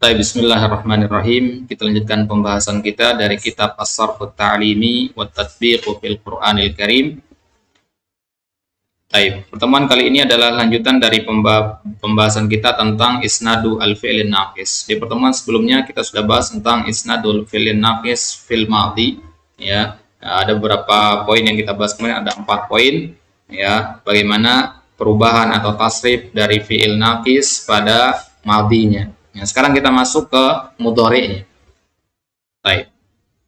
Baik, bismillahirrahmanirrahim. Kita lanjutkan pembahasan kita dari kitab As-Sarfut Ta'limi wa Tatbiqu fil Qur'anil Karim. Baik, pertemuan kali ini adalah lanjutan dari pembahasan kita tentang isnadu al-fi'lin naqis. Di pertemuan sebelumnya kita sudah bahas tentang isnadul fi'lin naqis fil madhi, ya. Ada beberapa poin yang kita bahas kemarin, ada 4 poin, ya. Bagaimana perubahan atau tasrif dari fi'il naqis pada madhinya. Ya, sekarang kita masuk ke mudhari'nya. Baik.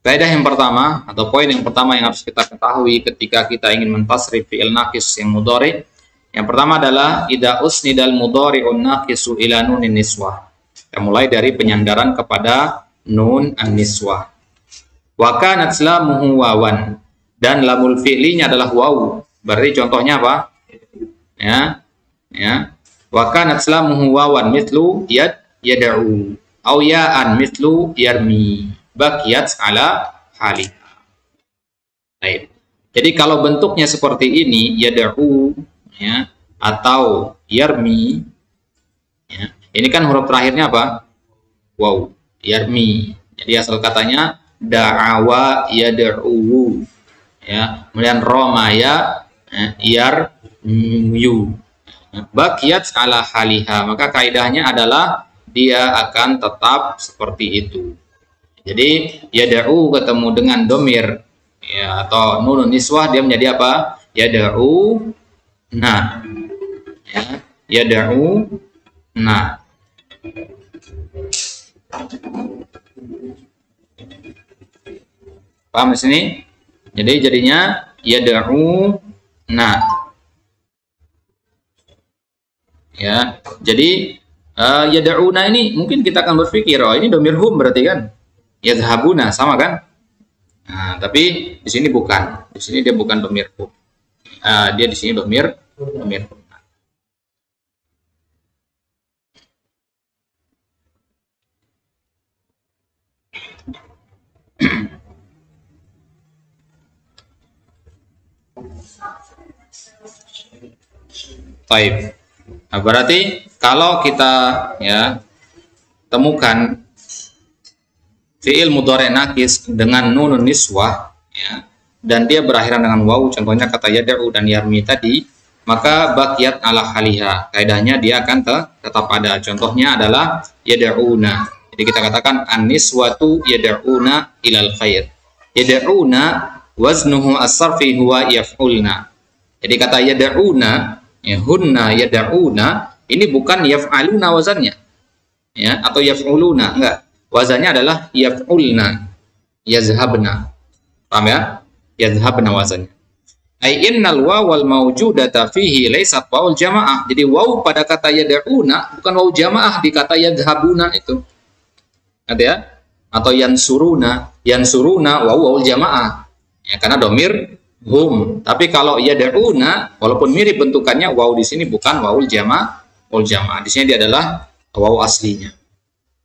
Kaidah yang pertama atau poin yang pertama yang harus kita ketahui ketika kita ingin mentasrif fi'il naqis yang mudhari', yang pertama adalah idza usnidal mudhari'un naqisu ila nunin niswah. Kita mulai dari penyandaran kepada nun an-niswah. Wa kanat lamuhu wawan, dan lamul fi'linya adalah waw. Berarti contohnya apa? Ya. Wa kanat lamuhu wawan mithlu yad'u aw ya'an mithlu yarmi baqiyat ala hali. Baik. Jadi kalau bentuknya seperti ini yad'u, ya, atau yarmi, ya, ini kan huruf terakhirnya apa? Waw, yarmi. Jadi asal katanya da'awa yad'u, ya. Kemudian romaya yarmu. Baqiyat ala haliha, maka kaidahnya adalah dia akan tetap seperti itu. Jadi yad'u ketemu dengan domir, ya, atau nunun niswah, dia menjadi apa? Yad'u na, ya, yad'u na. Paham di sini? Jadi jadinya yad'u na, ya. Jadi yad'una ini mungkin kita akan berpikir, oh ini domir hum berarti kan? Yadhhabuna sama kan? Nah, tapi di sini bukan. Di sini dia bukan domir hum. Dia di sini domir hum. Baik. Nah, berarti kalau kita, ya, temukan fi'il mudhari' naqis dengan nunun niswah, ya, dan dia berakhiran dengan waw, contohnya kata yad'u dan yarmi tadi, maka baqiyat ala haliha, kaidahnya dia akan tetap ada. Contohnya adalah yad'una. Jadi kita katakan an-niswatu yad'una ilal khair. Yad'una waznuhu as-sarfi huwa yaf'ulna. Jadi kata yad'una, ya, hunna yad'una, ini bukan yaf'aluna wazannya, ya, atau yaf'uluna, enggak. Wazannya adalah yaf'ulna, yazhabna. Paham ya? Yazhabna wazannya. Ai innal wawal mawjudata fihi laysat waw jamaah. Jadi waw pada kata yad'una bukan waw jamaah di kata yadhhabuna itu. Ada ya? Atau yansuruna waw jamaah. Ya, karena domir hum. Tapi kalau yad'una walaupun mirip bentukannya, waw di sini bukan wawul jamaah. Di sini dia adalah waw aslinya.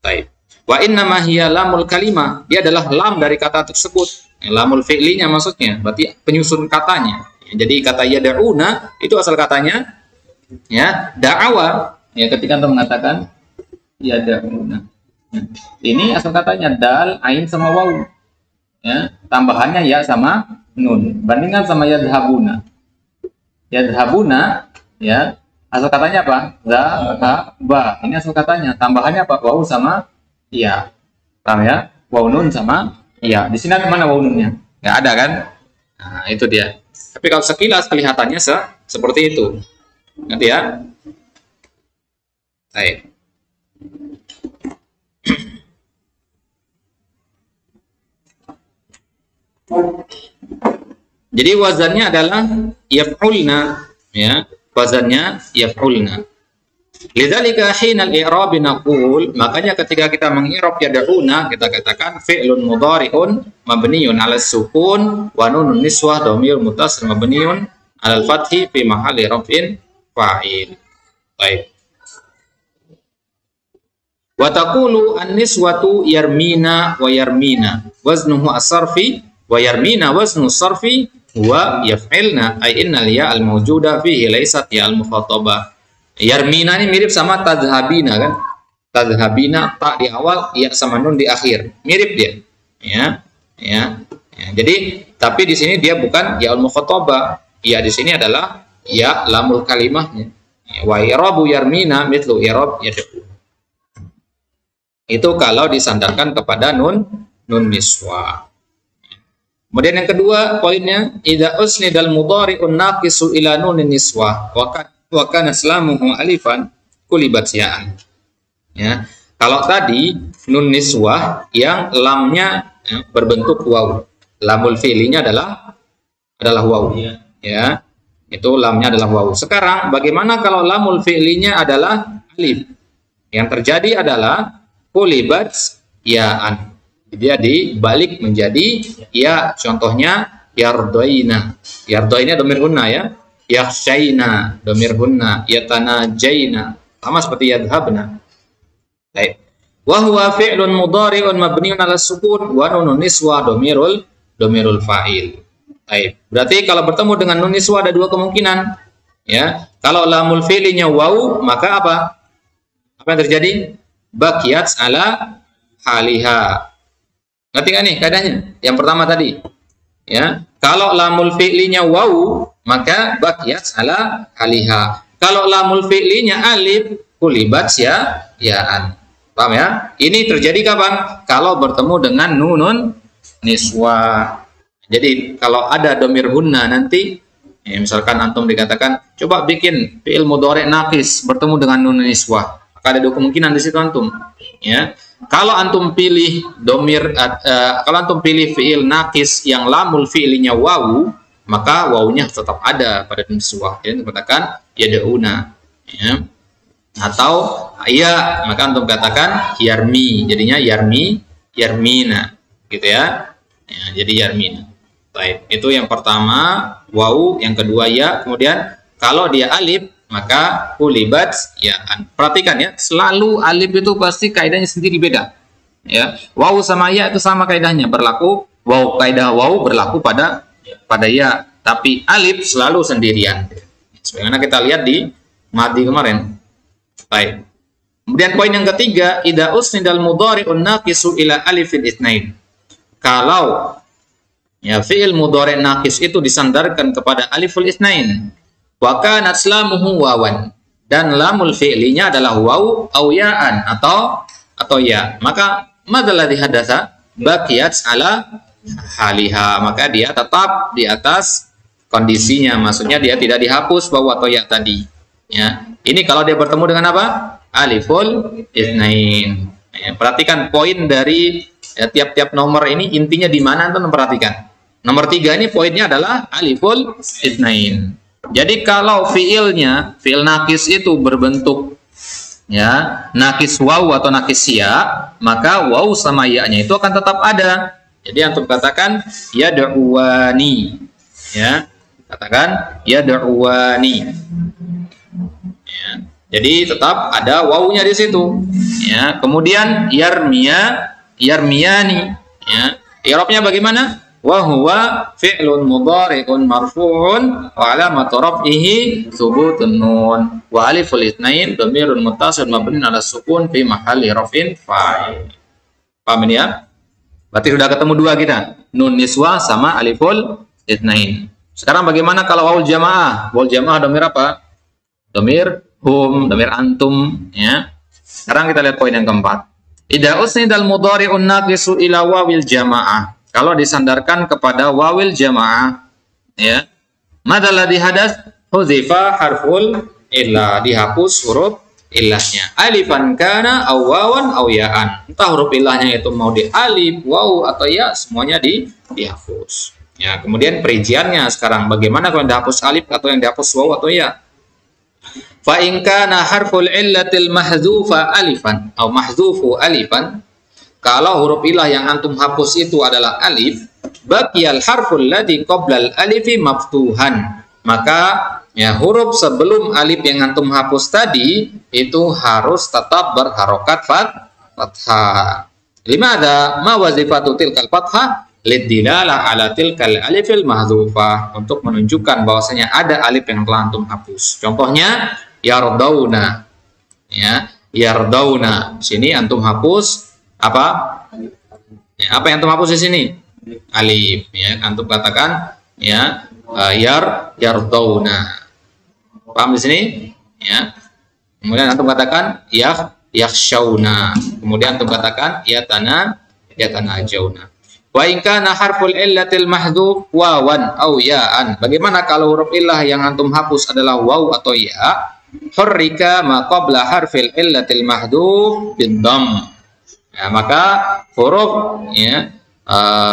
Baik. Wa inna ma hiya lamul kalimah, dia adalah lam dari kata tersebut. Lamul fi'linya maksudnya, berarti penyusun katanya. Jadi kata yad'una itu asal katanya, ya, da'awa. Ya, ketika Anda mengatakan yad'una. Ini asal katanya dal, ain sama waw. Ya, tambahannya ya sama nun. Bandingkan sama yadhhabuna. Yadhhabuna, ya, asal katanya apa? Ba. Ini asal katanya, tambahannya apa? Waw sama iya. Paham ya? Waw nun sama iya. Di sini mana waw nunnya? Nggak ada kan? Nah, itu dia. Tapi kalau sekilas kelihatannya seperti itu. Nanti ya. Baik. Jadi wazannya adalah yaf'ulna, ya. Wazannya yaf'ulna. Lidzalika hinal i'rab naqul, makanya ketika kita mengi'rab yad'una kita katakan fi'lun mudhari'un mabniun 'ala sukun wa nunun niswah dhamir muttasil mabniun 'ala al-fathi fi mahalli raf'in fa'il. Baik. Wa taqulu an-niswatu yarmina wa yarmina waznuhu as-sarfi wa yarmina waznu as-sarfi wa yaf'ilna ay innal ya al-mawjuda fihi laysat ya al-mukhatabah. Yarmina ini mirip sama tadhabina kan? tadhhabina, ta di awal, ya sama nun di akhir. Mirip dia. Ya. Jadi tapi di sini dia bukan yaul mukhatabah. Ya di sini adalah ya lamul kalimahnya. Wa i'rabu yarmina mithlu i'rab yad'u. Itu kalau disandarkan kepada nun niswah. Kemudian yang kedua poinnya, idza usnidal mudhari'un naqisu ila nunin niswah wa kana islamuhu alifan kulibat ya'an. Ya. Kalau tadi nun niswah yang lamnya berbentuk waw. Lamul fi'linya adalah waw. Ya. Itu lamnya adalah waw. Sekarang bagaimana kalau lamul fi'linya adalah alif? Yang terjadi adalah kulibat ya'an. Dia dibalik menjadi ya. Contohnya yardoina. Yardoina domir hunna ya. Yakhshaina domir hunna. Yatanajaina. Sama seperti yadhabna. Baik. Wa huwa fi'lun mudhari'un mabniun 'ala sukun wa nunun niswa domirul fa'il. Baik. Berarti kalau bertemu dengan nun niswa ada dua kemungkinan. Ya. Kalau lamul fi'linya waw, maka apa? Apa yang terjadi? Baqiyat 'ala haliha. Ngerti nggak nih kaidahnya? Yang pertama tadi. Ya. Kalau lamul fi'linya waw, maka baqiyat 'ala haliha. Kalau lamul fi'linya alif, kulibat ya'an. Paham ya? Ini terjadi kapan? Kalau bertemu dengan nunun niswa. Jadi kalau ada domir hunna nanti, ya misalkan antum dikatakan, coba bikin fi'il mudhari' naqis bertemu dengan nun niswa. Maka ada dua kemungkinan di situ antum. Ya. Kalau antum pilih kalau antum pilih fi'il naqis yang lamul fi'linya wawu, maka wawunya tetap ada pada nun niswa. Jadi dikatakan yad'una. Ya. Atau ya, maka antum katakan yarmi, jadinya yarmina gitu ya. Ya, jadi yarmina. Baik, itu yang pertama waw, yang kedua ya. Kemudian kalau dia alif maka kulibat ya. Perhatikan ya, selalu alif itu pasti kaidahnya sendiri beda. Ya, waw sama ya itu sama kaidahnya, berlaku waw, kaidah waw berlaku pada ya, tapi alif selalu sendirian. Sebagaimana kita lihat di madi kemarin. Baik. Kemudian poin yang ketiga, idza usnidal mudhari'un naqisu ila alifil itsnain. Kalau ya fi'il mudhari' naqis itu disandarkan kepada aliful itsnain, wa kana islamuhu wawan, dan lamul fi'linya adalah waw au ya'an atau ya, maka madalladzi hadatsa baqiyat ala haliha, maka dia tetap di atas kondisinya, maksudnya dia tidak dihapus waw atau ya tadi. Ya, ini kalau dia bertemu dengan apa? Aliful itsnain. Ya, perhatikan poin dari tiap-tiap nomor ini intinya di mana, antum perhatikan. Nomor 3 ini poinnya adalah aliful itsnain. Jadi kalau fi'il naqis itu berbentuk ya naqis waw atau naqis ya, maka waw sama ya-nya itu akan tetap ada. Jadi antum katakan yad'uwani. Ya, katakan yad'uwani. Ya, jadi tetap ada wawunya di situ. Ya, kemudian yarmiyani. Ya, i'rabnya bagaimana? Wa huwa fi'lun mudhari'un marfu'un wa 'alamatu raf'ihi thubutun nun wa aliful itsnain dhamirun muttasil mabniun 'ala sukun fi mahalli raf'in fa'il. Paham ini ya? Berarti sudah ketemu dua kita, nun niswa sama aliful itsnain. Sekarang bagaimana kalau waul jamaah? Waul jamaah dhamir apa? Dhamir hum, dhamir antum, ya. Sekarang kita lihat poin yang keempat. Idza usnidal mudhari'un naqisu ila wawil jamaah. Kalau disandarkan kepada wawil jamaah, ya. Madalladzi hadas hudzifa harful illa, dihapus huruf illahnya. Alifan kana aw wawan aw ya'an. Entah huruf illahnya itu mau di alif, waw atau ya, semuanya dihapus. Ya, kemudian perinciannya sekarang bagaimana kalau yang dihapus alif atau yang dihapus waw atau ya? Fa in kana harful illatil mahdzufa alifan atau mahdzufu alifan, kalau huruf ilah yang antum hapus itu adalah alif, baqiyal harful ladzi qoblal alifi maftuhan, maka ya huruf sebelum alif yang antum hapus tadi itu harus tetap berharokat fathah. Limadza ma wazifatu tilkal fathah lidilala ala tilkal alifil mahdzufah, untuk menunjukkan bahwasanya ada alif yang telah antum hapus. Contohnya yardauna, ya, Yardauna. Sini antum hapus apa? Ya, apa yang antum hapus di sini? Alif. Ya, antum katakan ya yardauna. Paham di sini? Ya. Kemudian antum katakan yakhshawna. Kemudian antum katakan yatanajawna. Wa in kana harful illatil mahdhuf wawan aw ya'an. Bagaimana kalau huruf illah yang antum hapus adalah waw atau ya? Hurrika ma qabla harfil illatil mahdhuf bid-dhamm. Ya, maka huruf ya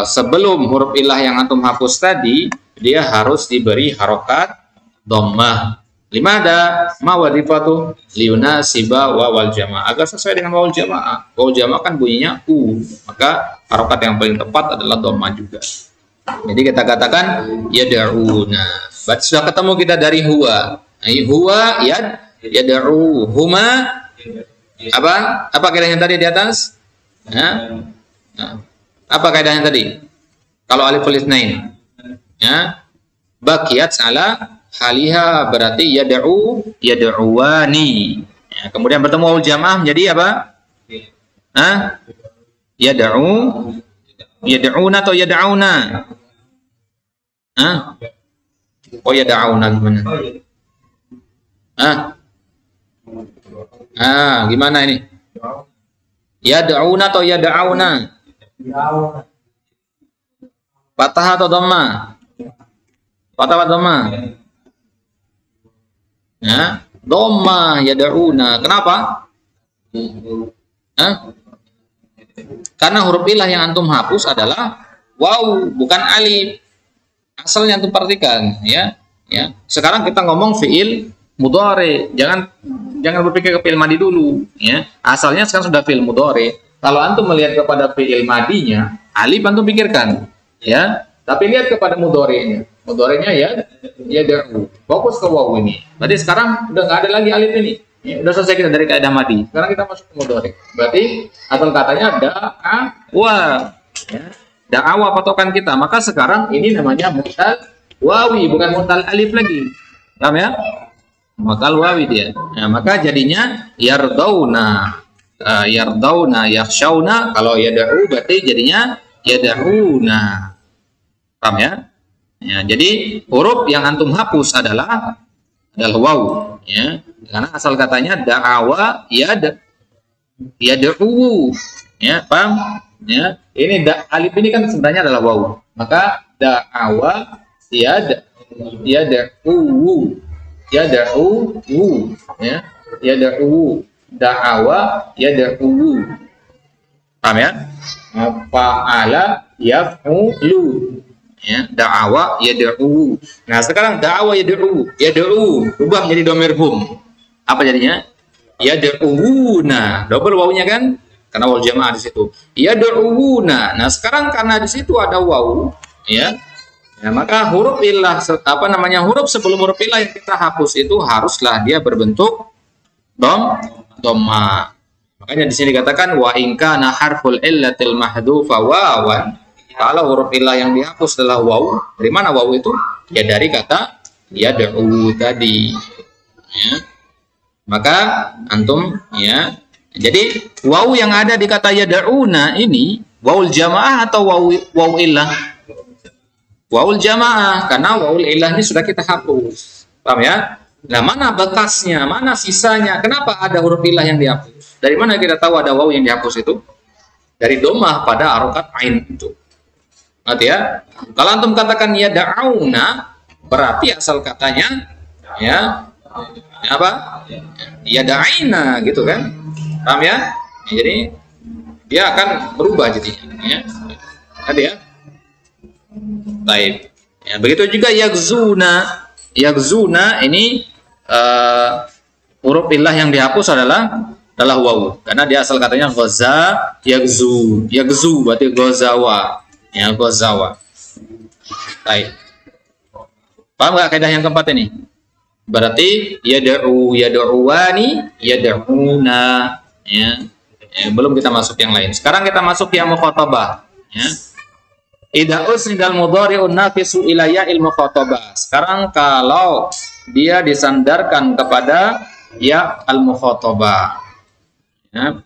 sebelum huruf illah yang antum hapus tadi dia harus diberi harokat dhammah. Limada ma wadifatu liunasiba wawal jamaah, agar sesuai dengan wawal jamaah. Wawal jamaah kan bunyinya u, maka harokat yang paling tepat adalah dhammah juga. Jadi kita katakan yad'una. Berarti sudah ketemu kita dari huwa. Huwa yad'u huma apa kaidahnya tadi di atas? Ya. Nah, apa kaidahnya tadi? Kalau alif itsnain ya baqiyat ala haliha, berarti yad'uwani. Ya, kemudian bertemu wawul jamaah menjadi apa? Yad'una atau yad'auna? Oh yad'auna gimana? Gimana ini? Yad'una atau yad'auna? Fathah atau dhamma? Fathah atau dhamma? Ya, dhamma yad'una. Kenapa? Karena huruf illah yang antum hapus adalah waw, bukan alif. Asalnya antum perhatikan, ya. Sekarang kita ngomong fiil mudhari. Jangan berpikir ke fiil madi dulu, ya. Asalnya sekarang sudah fiil mudhari. Kalau antum melihat kepada fiil madinya, alif antum pikirkan, ya. Tapi lihat kepada mudhari'nya. Mudhari'nya yad'u. Fokus ke waw ini. Berarti sekarang udah nggak ada lagi alif ini. Ya, udah selesai kita dari kaidah madi. Sekarang kita masuk ke mudhari'. Berarti asal katanya da'awa. Ya. Da'awa patokan kita. Maka sekarang ini namanya mutal wawi, bukan mutal alif lagi. Paham ya? Mutal wawi dia. Nah, maka jadinya yardauna. Yakhshawna. Kalau yad'u berarti jadinya yad'una. Paham ya? Ya, jadi huruf yang antum hapus adalah waw, ya. Karena asal katanya da'awa yad'u, ya, paham? Ya, ini alif ini kan sebenarnya adalah waw. Maka da'awa yad'u, ya, da'awa yad'u. Paham ya? Fa'ala yaf'ulu. Ya, da'awa yad'u. Nah, sekarang da'awa yad'u berubah menjadi dhamir hum. Apa jadinya? Yad'una. Double wawunya kan? Karena waw jamaah di situ. Yad'una. Nah, sekarang karena di situ ada waw, ya. Ya, maka huruf illah huruf sebelum huruf illah yang kita hapus itu haruslah dia berbentuk dhamma. Makanya di sini dikatakan wa in kana harful illatil mahdhufa wawan. Kalau huruf illah yang dihapus adalah waw, dari mana waw itu? Ya dari kata yad'u tadi. Ya. Maka antum, ya. Jadi waw yang ada di kata yad'una ini wawul jamaah atau waw illah? Wawul jamaah, karena wawul illah ini sudah kita hapus. Paham ya? Nah, mana bekasnya? Mana sisanya? Kenapa ada huruf illah yang dihapus? Dari mana kita tahu ada waw yang dihapus itu? Dari dhammah pada harokat ain itu. Nanti ya, kalau antum katakan yad'auna, berarti asal katanya ya apa? Yad'aina gitu kan? Paham ya? Jadi dia akan berubah jadinya, ya. Tadi ya. Baik. Ya, begitu juga yakzuna. Yakzuna ini huruf illah yang dihapus adalah waw, karena dia asal katanya ghaza yakzu. Yakzu berarti ghazawa. Ya, ghazawa. Baik. Paham nggak kaidah yang keempat ini? Berarti yad'uwani, yad'una, ya. Belum kita masuk yang lain. Sekarang kita masuk yang mukhatabah, ya. Idza usnidal mudhari'un nafisu ila ya'il mukhatabah. Sekarang kalau dia disandarkan kepada ya al mukhatabah. Ya.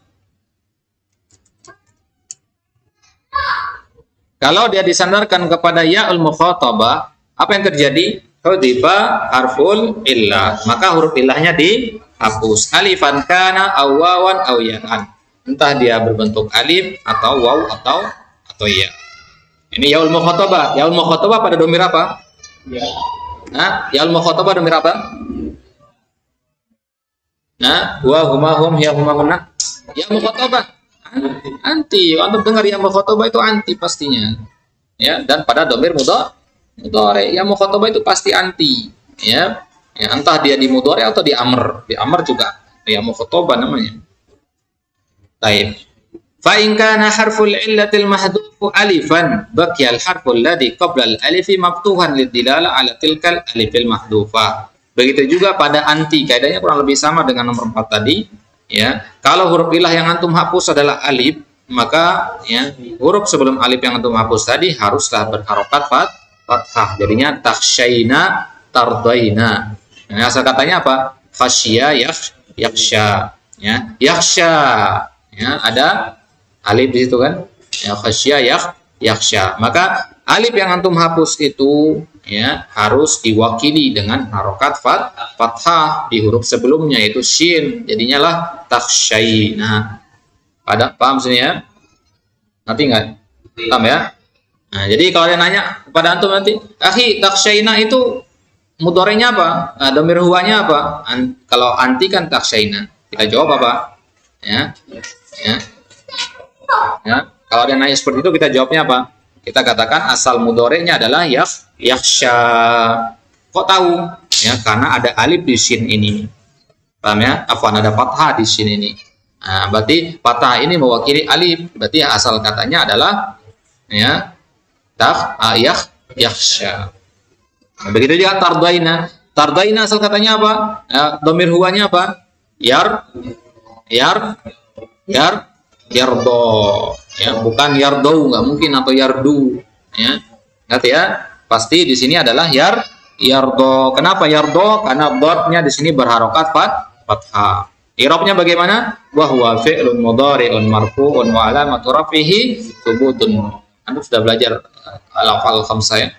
Kalau dia disandarkan kepada ya'ul mukhatabah, apa yang terjadi? Hudifa harful illah, maka huruf illahnya dihapus. Alifan kana aw wawan aw ya'an. Entah dia berbentuk alif atau waw atau ya. Ini ya'ul mukhatabah. Ya'ul mukhatabah pada domir apa? Ya. Nah, ya'ul mukhatabah domir apa? Nah, wa huma hum ya huma hunna. Ya mukhatabah. Anti, antum dengar ya mukhatabah itu anti pastinya. Ya, dan pada domir mudhari ya mukhatabah itu pasti anti, ya. Ya, entah dia di mudhari atau di amr. Di amr juga ya mukhatabah namanya. Baik. Fa in kana harful illatil mahdhuf alifan baqiya al harful ladzi qabla al alifi maftuhan lidilala ala tilkal alifil mahdhufah. Begitu juga pada anti, kaidahnya kurang lebih sama dengan nomor 4 tadi. Ya, kalau huruf ilah yang antum hapus adalah alif, maka ya huruf sebelum alif yang antum hapus tadi haruslah berharokat fathah. Jadinya takhsyaina tardaina. Nah, asal katanya apa? Khasya yakhsha. Ya, yakhsha. Ya, ada alif di situ kan? Ya, khasya yakhsha. Maka alif yang antum hapus itu ya harus diwakili dengan harokat fathah di huruf sebelumnya, yaitu shin. Jadinya lah takhsyaina. Paham sini ya? Nanti nggak? Paham ya? Nah, jadi kalau dia nanya kepada antum nanti, akhi takhsyaina itu mudhari'nya apa? Nah, domir huwanya apa? Kalau anti kan takhsyaina. Kita jawab apa? Ya. Ya. Ya. Kalau dia nanya seperti itu, kita jawabnya apa? Kita katakan asal mudhari'nya adalah yakhsha. Kok tahu? Ya, karena ada alif di shin ini. Paham ya? Afwan, ada fathah di shin ini. Nah, berarti fathah ini mewakili alif. Berarti asal katanya adalah ya yakhsha. Nah, begitu juga tardaina. Tardaina asal katanya apa? Ya, domir huwanya apa? Yardo, ya bukan yardou, nggak mungkin, atau yardu, ya ngerti ya? Pasti di sini adalah yardo. Kenapa yardo? Karena dotnya di sini berharokat fathah. I'rabnya bagaimana? Wa huwa fi'lun mudhari'un marfu'un wa alamatu rafihi thubutun. Anda sudah belajar al-af'al khamsah ya?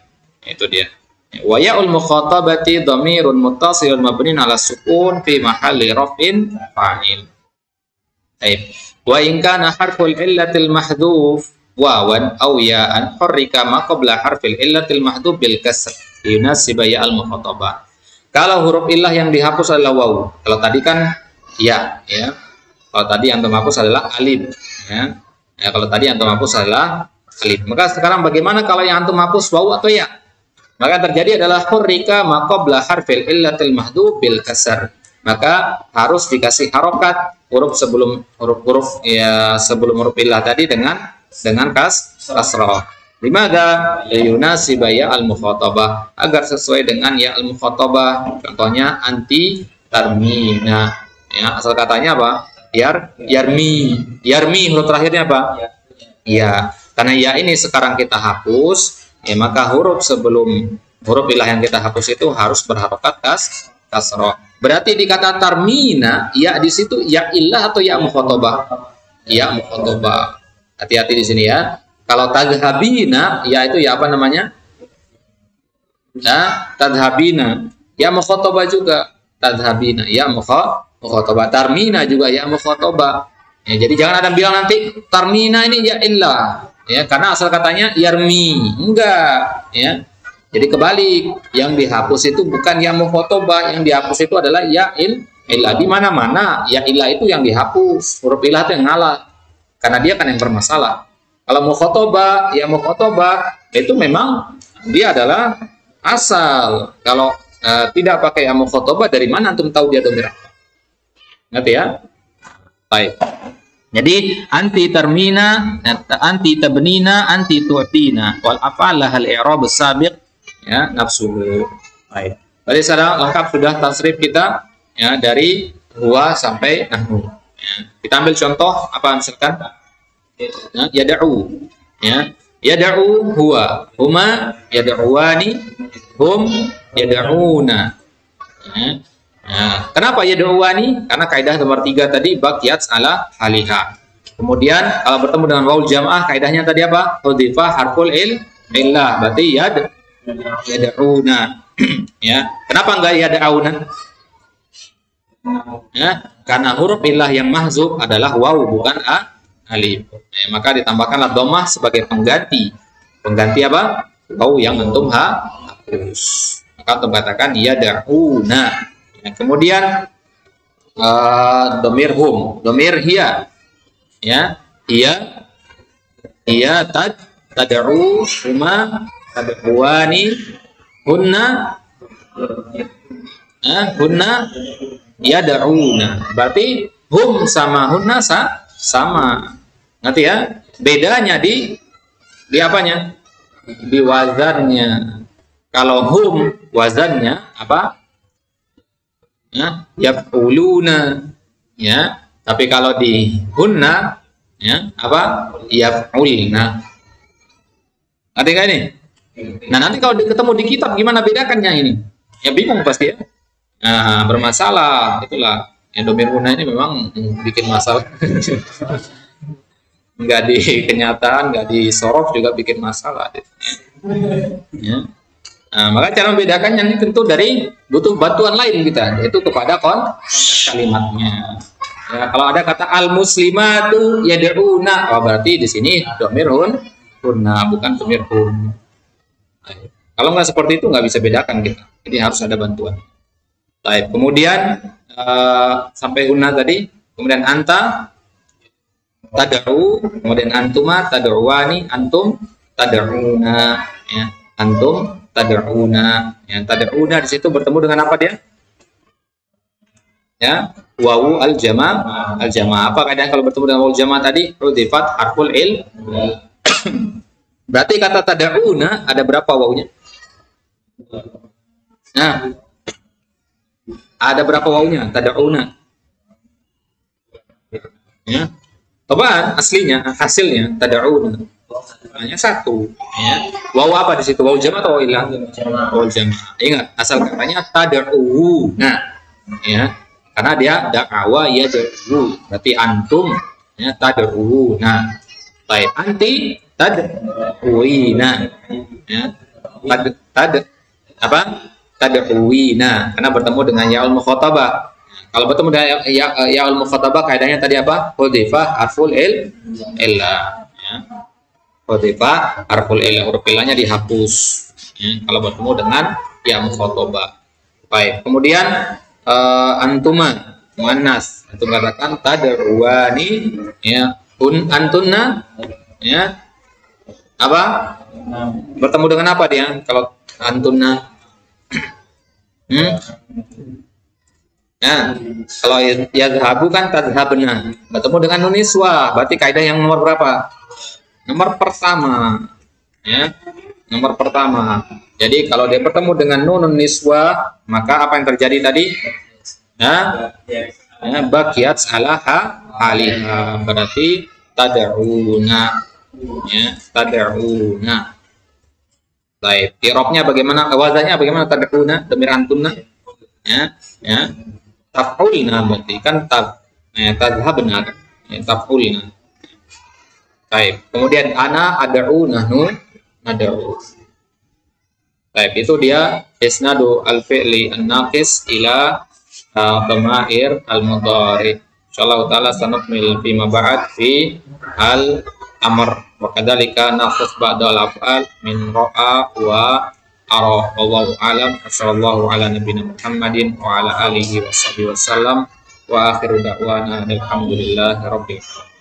Itu dia. Wa ya'ul mukhatabati dhamirun muttasilun mabniun 'ala sukun fi mahalli raf'in fa'il. Baik. Wa in kana harful illatil mahdhuf wawan aw ya'an hurrika ma qabla harfil illatil mahdhuf bil kasr yunasiba ya'al mukhatabah. Kalau huruf illah yang dihapus adalah waw. Kalau tadi kan ya. Kalau tadi yang terhapus adalah alif, ya. Ya, kalau tadi yang terhapus adalah alif. Maka sekarang bagaimana kalau yang antum hapus waw atau ya? Maka terjadi adalah hurrika ma qabla harfil illatil mahdhuf bil kasr. Maka harus dikasih harokat huruf sebelum huruf ya sebelum huruf illah tadi dengan kasrah. Limadza yunasiba ya al mukhatabah, agar sesuai dengan ya al mukhatabah. Contohnya anti tarmina. Ya, asal katanya apa? Yarmi huruf terakhirnya apa? Ya, karena ya ini sekarang kita hapus, ya maka huruf sebelum huruf illah yang kita hapus itu harus berharokat kasrah. Berarti di kata tarmina, ya di situ ya illah atau ya mukhatabah? Ya mukhatabah. Hati-hati di sini ya. Kalau tadhabina, ya itu ya apa namanya? Ya, tadhabina. Ya mukhatabah juga. Tadhabina, ya mukhatabah. Tarmina juga ya mukhatabah. Ya, jadi jangan ada bilang nanti tarmina ini ya illah. Ya, karena asal katanya yarmi. Enggak, ya. Jadi kebalik, yang dihapus itu bukan ya mukhatabah, yang dihapus itu adalah ya illah. Di mana-mana ya illah itu yang dihapus, huruf illah itu yang ngalah, karena dia kan yang bermasalah. Kalau mukhatabah, ya mukhatabah itu memang dia adalah asal. Kalau tidak pakai ya mukhatabah, dari mana antum tahu dia domir apa? Ngerti ya? Baik. Jadi anti tarmina, anti tabnina, anti tu'tina, wal af'al lahal i'rab as-sabiq ya nafsuhu. Baik. Berarti sekarang lengkap sudah tasrif kita ya dari huwa sampai nahnu. Ya. Kita ambil contoh apa misalkan ya, yad'u ya. Yad'u huwa, huma yad'uani, hum yad'una. Ya. Nah, kenapa yad'uani? Karena kaidah nomor 3 tadi baqiyat ala haliha. Kemudian kalau bertemu dengan waul jamaah kaidahnya tadi apa? Hudhifah harful illah, berarti yad'una. Ya. Kenapa enggak yad'auna? Ya, karena huruf illah yang mahzuf adalah waw bukan alif. Ya, maka ditambahkanlah dhammah sebagai pengganti apa? Waw yang antum hapus. Maka antum katakan yad'una. Ya, kemudian domir hum, domir hiya. Ya, hiya tad'u huma tad'uani hunna yad'una. Berarti hum sama hunna sama. Ngerti ya? Bedanya di apanya? Di wazannya. Kalau hum wazannya apa? Ya, yaf'uluna. Ya. Tapi kalau di hunna ya, apa? Yaf'ulna. Ngerti enggak ini? Nah, nanti kalau ketemu di kitab gimana bedakannya ini? Ya bingung pasti ya. Nah, bermasalah. Itulah yang domir hunna ini memang bikin masalah. Nggak di kenyataan, nggak di sorof juga bikin masalah. Ya. Nah, maka cara membedakannya ini tentu dari butuh bantuan lain kita, yaitu kepada konteks kalimatnya. Ya, kalau ada kata al-muslimatu yad'una, oh berarti di sini domir hunna bukan domir hum. Kalau nggak seperti itu nggak bisa bedakan kita. Jadi harus ada bantuan. Baik, kemudian sampai hunna tadi, kemudian anta tad'u, kemudian antuma tad'uani, antum tad'una, ya, antum tad'una. Ya, tad'una di situ bertemu dengan apa dia? Ya, wawu al-jama'. Apa kadang kalau bertemu dengan wawu jama' tadi? Hudhifat harful il. Berarti kata tad'una ada berapa wawunya? Nah, ada berapa wawunya? Tad'una. Ya. Coba aslinya, hasilnya tad'una. Hanya satu. Ya. Wawu apa di situ? Wawu jama' atau wawu ilah? Wawu jama'. Ingat, asal katanya tad'u. Nah, ya. Karena dia da'awa yad'u. Berarti antum ya tad'u. Nah, baik, anti tad'uina. Ya. Tad'uina, karena bertemu dengan ya'ul mukhatabah. Kalau bertemu dengan ya'ul mukhatabah kaidahnya tadi apa? Hudhifah harful illah. Ya. Hudhifah harful illah, huruf illahnya dihapus. Ya. Kalau bertemu dengan ya mukhatabah. Baik, kemudian antuma muannas, antum katakan tad'uani, ya, antunna, ya. Apa? Bertemu dengan apa dia? Kalau antunna ya, kalau yadhabu kan tadhabna, bertemu dengan nun niswah, berarti kaidah yang nomor berapa? Nomor pertama, ya, nomor pertama. Jadi kalau dia bertemu dengan nun niswah, maka apa yang terjadi tadi? Ya, baqiyat ala haliha, berarti tad'una, ya, tad'una. Baik, i'rabnya bagaimana? Wazannya bagaimana? Tad'una, dhamir antunna. Ya, taf'ulna berarti kan tadhabna, ya, taf'ulna. Baik, kemudian ana ad'u, nahnu nad'u. Baik, itu dia isnadu al-fi'li an-naqis ila dhamair al-mudhari. Insyaallah taala sanukmil fi ma ba'd fi al-amr. Wa kadzalika naqus ba'dal af'al min ra'a wa ara. Wallahu a'lam. Sallallahu ala nabiyina Muhammadin wa ala alihi washabihi wasallam. Wa akhiru da'wana alhamdulillahi rabbil alamin.